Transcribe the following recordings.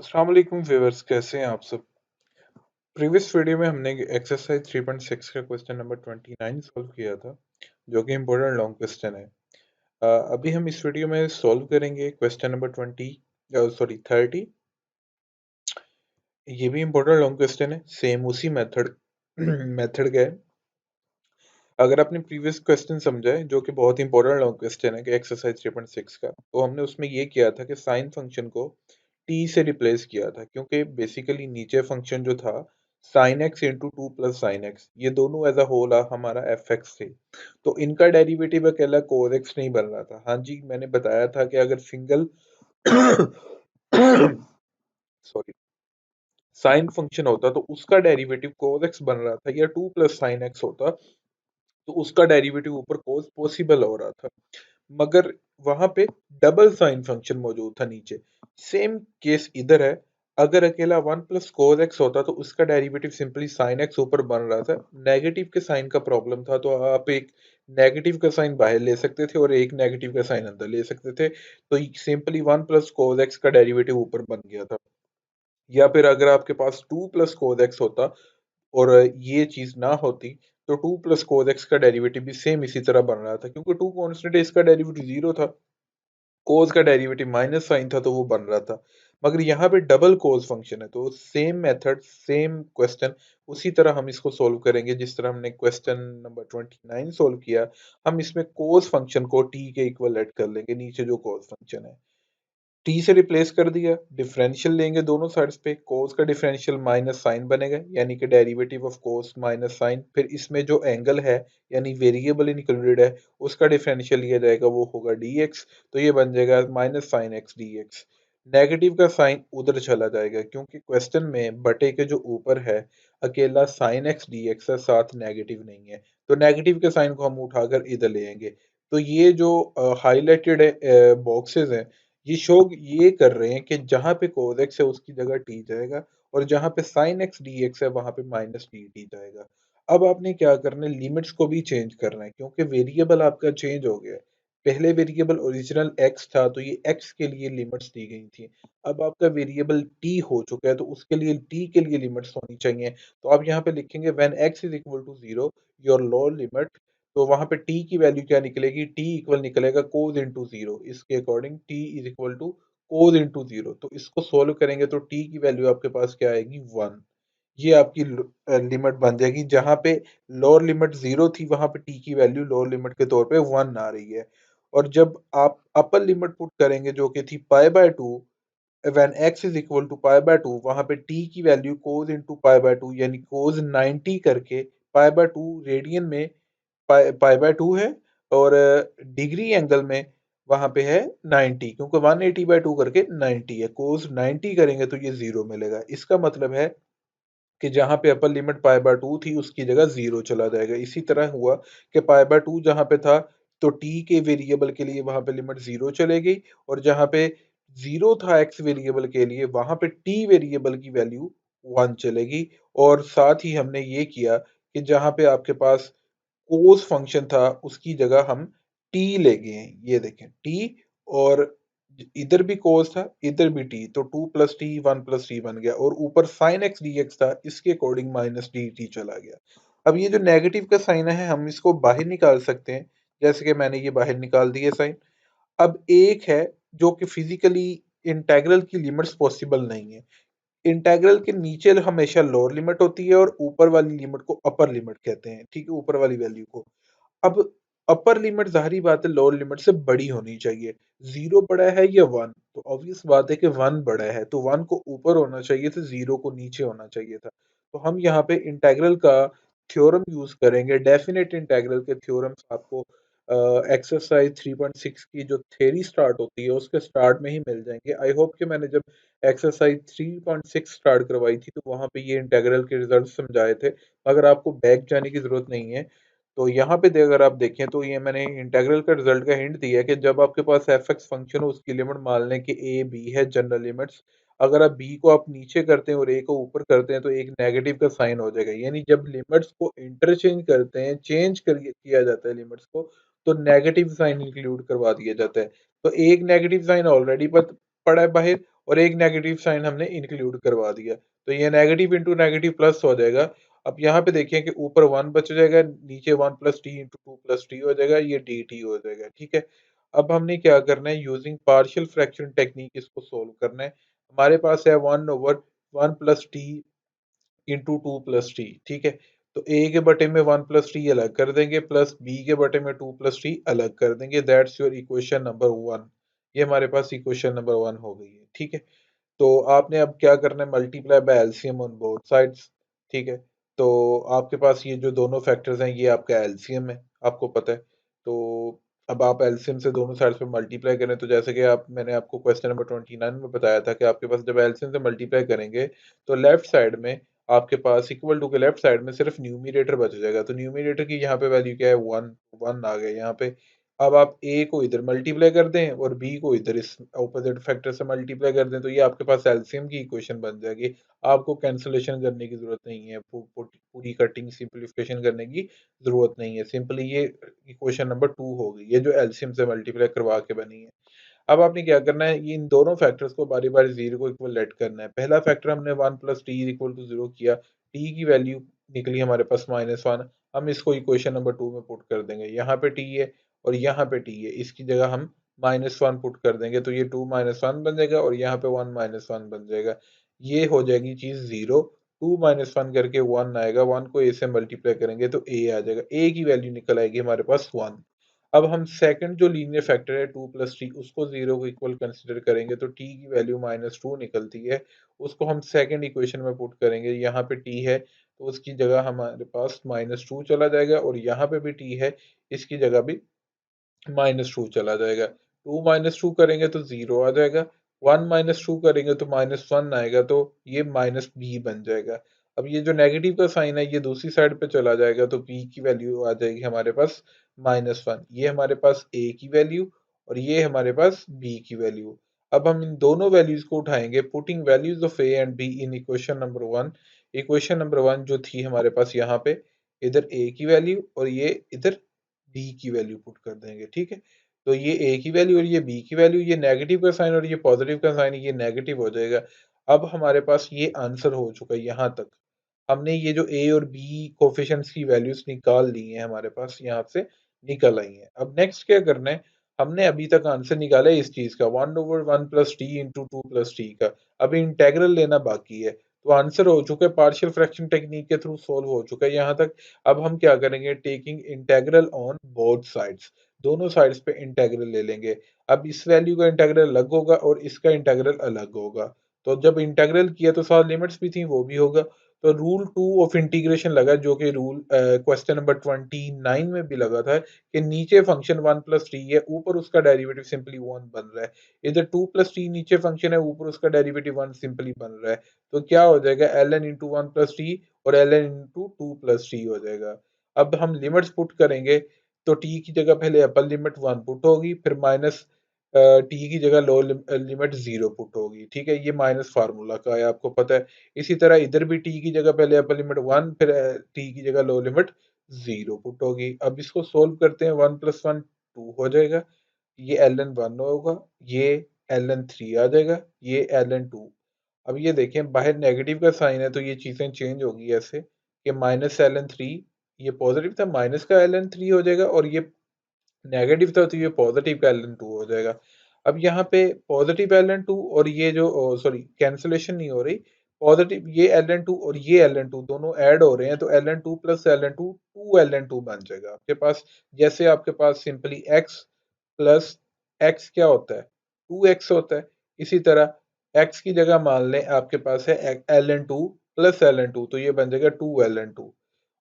अस्सलाम वालेकुम व्यूअर्स, कैसे हैं आप सब। प्रीवियस वीडियो में हमने एक्सरसाइज 3.6 का क्वेश्चन नंबर 29 सॉल्व किया था, जो कि इम्पोर्टेंट लॉन्ग क्वेश्चन है। अभी हम इस वीडियो में सॉल्व करेंगे क्वेश्चन नंबर 30। ये भी इम्पोर्टेंट लॉन्ग क्वेश्चन है, सेम उसी मेथड मेथड का है। अगर आपने प्रीवियस क्वेश्चन समझा है, जो कि बहुत इंपॉर्टेंट लॉन्ग क्वेश्चन है कि एक्सरसाइज 3.6 का, तो हमने उसमें ये किया था कि साइन फंक्शन को टी से रिप्लेस किया था, क्योंकि बेसिकली नीचे फंक्शन जो था sine x into two plus sine x, ये दोनों एज अ होल हमारा एफ एक्स थे। तो इनका डेरिवेटिव अकेला कोस एक्स नहीं बन रहा था। हाँ जी, मैंने बताया था कि अगर सिंगल सॉरी साइन फंक्शन होता तो उसका डेरिवेटिव कोस एक्स बन रहा था, या टू प्लस साइन एक्स होता तो उसका डेरिवेटिव ऊपर कोस पॉसिबल हो रहा था। मगर वहां पे डबल साइन फंक्शन मौजूद था नीचे। सेम केस इधर है। अगर अकेला वन प्लस कोस एक्स होता तो उसका डेरिवेटिव सिंपली साइन एक्स ऊपर बन रहा था। नेगेटिव के साइन का प्रॉब्लम था, तो आप एक नेगेटिव का साइन बाहर ले सकते थे और एक नेगेटिव का साइन अंदर ले सकते थे। तो simply one plus cos x का डेरिवेटिव ऊपर बन गया था। या फिर अगर आपके पास टू प्लस कोस एक्स होता और ये चीज ना होती, तो टू प्लस कोस एक्स का डेरिवेटिव भी सेम इसी तरह बन रहा था, क्योंकि टू कांस्टेंट है, इसका डेरिवेटिव जीरो था। कोस का डेरिवेटिव माइनस साइन था, तो वो बन रहा था। मगर यहाँ पे डबल कोस फंक्शन है, तो सेम मेथड सेम क्वेश्चन उसी तरह हम इसको सोल्व करेंगे जिस तरह हमने क्वेश्चन नंबर 29 सोल्व किया। हम इसमें कोस फंक्शन को टी के इक्वल ऐड कर लेंगे, नीचे जो कोस फंक्शन है टी से रिप्लेस कर दिया। डिफरेंशियल लेंगे दोनों साइड्स पे, कोस का डिफरेंशियल माइनस साइन बनेगा, यानी कि derivative of cos minus sine. फिर इसमें जो एंगल है, यानी वेरिएबल इंक्लूडेड है, उसका डिफरेंशियल लिया जाएगा, वो होगा dx। तो ये बन जाएगा minus sine x dx। Negative का साइन उधर चला जाएगा, क्योंकि क्वेश्चन में बटे के जो ऊपर है अकेला साइन एक्स dx है, साथ नेगेटिव नहीं है। तो नेगेटिव के साइन को हम उठाकर इधर ले आएंगे। तो ये जो हाईलाइटेड बॉक्सेस हैं, ये शो ये कर रहे हैं कि जहां पे cos x है उसकी जगह t जाएगा, और जहां पे sin x dx है वहां पे माइनस dt जाएगा। अब आपने क्या करना है, लिमिट्स को भी चेंज करना है, क्योंकि वेरिएबल आपका चेंज हो गया है। पहले वेरिएबल ओरिजिनल x था, तो ये x के लिए लिमिट्स दी गई थी। अब आपका वेरिएबल t हो चुका है, तो उसके लिए t के लिए लिमिट्स होनी चाहिए। तो आप यहाँ पे लिखेंगे when x is equal to zero your lower limit. तो वहां पे t की वैल्यू क्या निकलेगी, t इक्वल निकलेगा कोस इंटू जीरो। इसके according t is equal to cos into zero. तो इसको सोल्व करेंगे तो t की वैल्यू आपके पास क्या आएगी, वन। ये आपकी लिमिट बन जाएगी। जहां पे लोअर लिमिट जीरो थी, वहां पे t की वैल्यू लोअर लिमिट के तौर पे वन आ रही है। और जब आप अपर लिमिट पुट करेंगे, जो कि थी pi by two, when x is equal to pi by two, वहां पे t की value cos into pi by two, यानी कोस 90 करके पाई बाय टू रेडियन में पाई पाई बाय टू है, और डिग्री एंगल में वहां पे है 90, क्योंकि 180 बाय टू करके 90 है। कोस 90 करेंगे तो ये जीरो मिलेगा। इसका मतलब है कि जहां पे upper limit pi by to थी उसकी जगह जीरो चला जाएगा। इसी तरह हुआ कि पाई बाय टू जहां पे था, तो टी के वेरिएबल के लिए वहां पे लिमिट जीरो चले गई, और जहां पे जीरो था एक्स वेरिएबल के लिए, वहां पे टी वेरिएबल की वैल्यू वन चलेगी। और साथ ही हमने ये किया कि जहां पे आपके पास कोस फंक्शन था उसकी जगह हम टी ले गए हैं, ये देखें टी। और इधर भी कोस था, इधर भी टी, तो two plus T one plus T बन गया, और ऊपर साइन एक्स डी एक्स था, इसके अकॉर्डिंग माइनस डी टी चला गया। अब ये जो नेगेटिव का साइन है, हम इसको बाहर निकाल सकते हैं, जैसे कि मैंने ये बाहर निकाल दिए साइन। अब एक है जो कि फिजिकली इंटेग्रल की लिमिट्स पॉसिबल नहीं है। इंटेग्रल के नीचे हमेशा लोअर लिमिट होती है, और ऊपर वाली लिमिट को अपर लिमिट कहते हैं, ठीक है, ऊपर वाली वैल्यू को। अब अपर लिमिट जाहिर बात है लोअर लिमिट से बड़ी होनी चाहिए। जीरो बड़ा है या वन, तो ऑब्वियस बात है कि वन बड़ा है, तो वन को ऊपर होना चाहिए था, जीरो को नीचे होना चाहिए था। तो हम यहाँ पे इंटेग्रल का थ्योरम यूज करेंगे। डेफिनेट इंटेग्रल के थ्योरम्स आपको एक्सरसाइज 3.6 की जो थ्योरी स्टार्ट होती है उसके स्टार्ट में ही मिल जाएंगे। आई होप कि मैंने जब एक्सरसाइज 3.6 स्टार्ट करवाई थी तो वहां पे ये इंटेग्रल के रिजल्ट समझाए थे। अगर आपको बैक जाने की जरूरत नहीं है, तो यहाँ पे अगर आप देखें तो ये मैंने इंटीग्रल का रिजल्ट का हिंट दिया है कि जब आपके पास एफ एक्स फंक्शन हो उसकी लिमिट मान लें कि ए बी है, जनरल लिमिट्स। अगर आप बी को आप नीचे करते हैं और ए को ऊपर करते हैं, तो एक नेगेटिव का साइन हो जाएगा। यानी जब लिमिट्स को इंटरचेंज करते हैं, चेंज कर किया जाता है लिमिट्स को, तो नेगेटिव साइन इंक्लूड करवा दिया जाता है। तो एक नेगेटिव साइन ऑलरेडी पड़ा है बाहर, और एक नेगेटिव साइन हमने इंक्लूड करवा दिया, तो ये नेगेटिव इंटू नेगेटिव प्लस हो जाएगा। अब यहाँ पे देखिए कि ऊपर 1 बच जाएगा, नीचे 1 plus T into 2 plus T हो जाएगा, ये डी टी हो जाएगा, ठीक है। अब हमने क्या करना है, यूजिंग पार्शियल फ्रैक्शन टेक्निक इसको सोल्व करना है। हमारे पास है 1/1 plus T into 2 plus T, ठीक है। तो ए के बटे में 1 प्लस टी अलग कर देंगे, प्लस बी के बटे में 2 प्लस टी अलग कर देंगे। That's your equation number 1। ये हमारे पास इक्वेशन नंबर 1 हो गई है, ठीक है। तो आपने अब क्या करना है, multiply by LCM on both sides, ठीक है। तो आपके पास ये जो दोनों फैक्टर्स हैं, ये आपका एलसीएम है, आपको पता है। तो अब आप एलसीएम से दोनों साइड्स पे मल्टीप्लाई करें, तो जैसे कि आप मैंने आपको क्वेश्चन नंबर 29 में बताया था कि आपके पास जब एलसीएम से मल्टीप्लाई करेंगे तो लेफ्ट साइड में आपके पास इक्वल टू के लेफ्ट साइड में सिर्फ न्यूमरेटर बच जाएगा। तो न्यूमरेटर की यहाँ पे वैल्यू क्या है, 1 1 आ गया यहाँ पे। अब आप ए को इधर मल्टीप्लाई कर दें और बी को इधर इस ऑपोजिट फैक्टर से मल्टीप्लाई कर दें, तो ये आपके पास एलसीएम की इक्वेशन बन जाएगी। आपको कैंसलेशन करने की जरूरत नहीं है, पूरी कटिंग सिंपलीफिकेशन करने की जरूरत नहीं है। सिंपली ये इक्वेशन नंबर 2 हो गई, ये जो एलसीएम से मल्टीप्लाई करवा के बनी है। अब आपने क्या करना है, ये इन दोनों फैक्टर्स को बारी बारी जीरो को इक्वल लेट करना है। पहला फैक्टर हमने 1 प्लस टी इक्वल टू 0 किया, टी की वैल्यू निकली हमारे पास -1। हम इसको इक्वेशन नंबर 2 में पुट कर देंगे। यहाँ पे टी है और यहाँ पे टी है, इसकी जगह हम -1 पुट कर देंगे, तो ये 2 - 1 बन जाएगा और यहाँ पे 1 - 1 बन जाएगा। ये हो जाएगी चीज जीरो। 2 - 1 करके 1 आएगा, 1 को ए से मल्टीप्लाई करेंगे तो ए आ जाएगा, ए की वैल्यू निकल आएगी हमारे पास 1। अब हम सेकंड जो लीनियर फैक्टर है 2 प्लस टी, उसको जीरो को इक्वल कंसिडर करेंगे, तो टी की वैल्यू -2 निकलती है। उसको हम सेकंड इक्वेशन में पुट करेंगे, यहाँ पे टी है तो उसकी जगह हमारे पास -2 चला जाएगा, और यहाँ पे भी टी है, इसकी जगह भी -2 चला जाएगा। 2 - 2 करेंगे तो 0 आ जाएगा, 1 - 2 करेंगे तो -1 आएगा, तो ये -b बन जाएगा। अब ये जो नेगेटिव का साइन है ये दूसरी साइड पे चला जाएगा, तो b की वैल्यू आ जाएगी हमारे पास -1। ये हमारे पास a की वैल्यू और ये हमारे पास b की वैल्यू। अब हम इन दोनों वैल्यूज को उठाएंगे, putting values of a and b in equation number 1। Equation number 1 जो थी हमारे पास यहाँ पे, इधर a की वैल्यू और ये इधर b की वैल्यू पुट कर देंगे, ठीक है। तो ये a की वैल्यू और ये b की वैल्यू, ये नेगेटिव का साइन और ये पॉजिटिव का साइन, ये नेगेटिव हो जाएगा। अब हमारे पास ये आंसर हो चुका है यहाँ तक। हमने ये जो a और b कोफिशिएंट्स की वैल्यूज निकाल ली हैं, हमारे पास यहाँ से निकल आई हैं। अब नेक्स्ट क्या करना है, हमने अभी तक आंसर निकाला है इस चीज का 1/1 plus T into 2 plus T का। अभी इंटेग्रल लेना बाकी है, तो आंसर हो चुका है, पार्शियल फ्रैक्शन टेक्निक के थ्रू सोल्व हो चुका है यहाँ तक। अब हम क्या करेंगे, taking integral on both sides, दोनों साइड्स पे इंटेग्रल ले लेंगे। अब इस वैल्यू का इंटेग्रल अलग होगा और इसका इंटेग्रल अलग होगा। तो जब इंटेग्रल किया तो साथ लिमिट्स भी थी, वो भी होगा। तो रूल 2 ऑफ इंटीग्रेशन लगा, जो कि रूल क्वेश्चन नंबर 29 में भी लगा था, कि नीचे फंक्शन 1 प्लस टी है, ऊपर उसका डेरिवेटिव सिंपली 1 बन रहा है। इधर 2 प्लस टी नीचे फंक्शन है, ऊपर उसका डेरिवेटिव 1 सिंपली बन रहा है। तो क्या हो जाएगा, L N into 1 plus T और L N into 2 plus T हो जाएगा। अब हम लिमिट्स पुट करेंगे, तो टी की जगह पहले अपर लिमिट 1 पुट होगी, फिर माइनस टी की जगह लो लिमिट 0 पुट होगी, ठीक है। ये माइनस फार्मूला का है, आपको पता है। इसी तरह इधर भी टी की जगह पहले अपर लिमिट 1, फिर टी की जगह लो लिमिट 0 पुट होगी। अब इसको सोल्व करते हैं, 1 + 1 2 हो जाएगा, ये एल एन 1 होगा, ये एल एन 3 आ जाएगा, ये एल एन 2। अब ये देखें, बाहर नेगेटिव का साइन है तो ये चीजें चेंज होगी ऐसे कि -ln 3, ये पॉजिटिव था, माइनस का ln 3 हो जाएगा, और ये नेगेटिव था तो ये पॉजिटिव का ln 2 हो जाएगा। अब यहाँ पे पॉजिटिव ln 2 और ये जो सॉरी कैंसलेशन नहीं हो रही, पॉजिटिव ये ln 2 और ये ln 2 दोनों ऐड हो रहे हैं, तो ln 2 प्लस ln 2 2ln 2 बन जाएगा आपके पास। जैसे आपके पास सिंपली x प्लस x क्या होता है, 2x होता है। इसी तरह x की जगह मान लें आपके पास है ln 2 प्लस ln 2, तो ये बन जाएगा 2ln 2,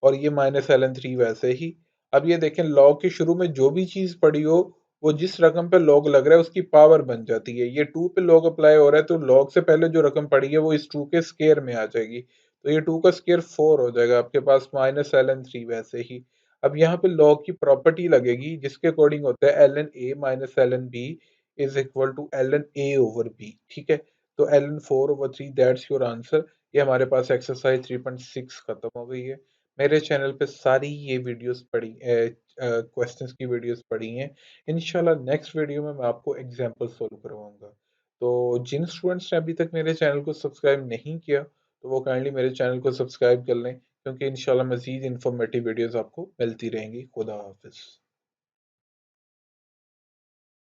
और ये -ln 3 वैसे ही। अब ये देखें, लॉग के शुरू में जो भी चीज पड़ी हो, वो जिस रकम पे लॉग लग रहा है उसकी पावर बन जाती है। ये 2 पे लॉग अप्लाई हो रहा है, तो लॉग से पहले जो रकम पड़ी है वो इस 2 के स्केयर में आ जाएगी, तो ये 2 का स्केयर 4 हो जाएगा आपके पास, -ln 3 वैसे ही। अब यहाँ पे लॉग की प्रॉपर्टी लगेगी, जिसके अकॉर्डिंग होता है ln a minus ln b is equal to ln a/b, ठीक है। तो ln 4/3, दैट्स योर आंसर। ये हमारे पास एक्सरसाइज 3.6 खत्म हो गई है। मेरे चैनल पे सारी ये वीडियोस पड़ी क्वेश्चंस की वीडियोस पड़ी हैं। इंशाल्लाह नेक्स्ट वीडियो में मैं आपको एग्जांपल सोल्व करवाऊंगा। तो जिन स्टूडेंट्स ने अभी तक मेरे चैनल को सब्सक्राइब नहीं किया, तो वो काइंडली मेरे चैनल को सब्सक्राइब कर लें, क्योंकि इंशाल्लाह मज़ीद इन्फॉर्मेटिव वीडियोज़ आपको मिलती रहेंगी। खुदा हाफ़िज़।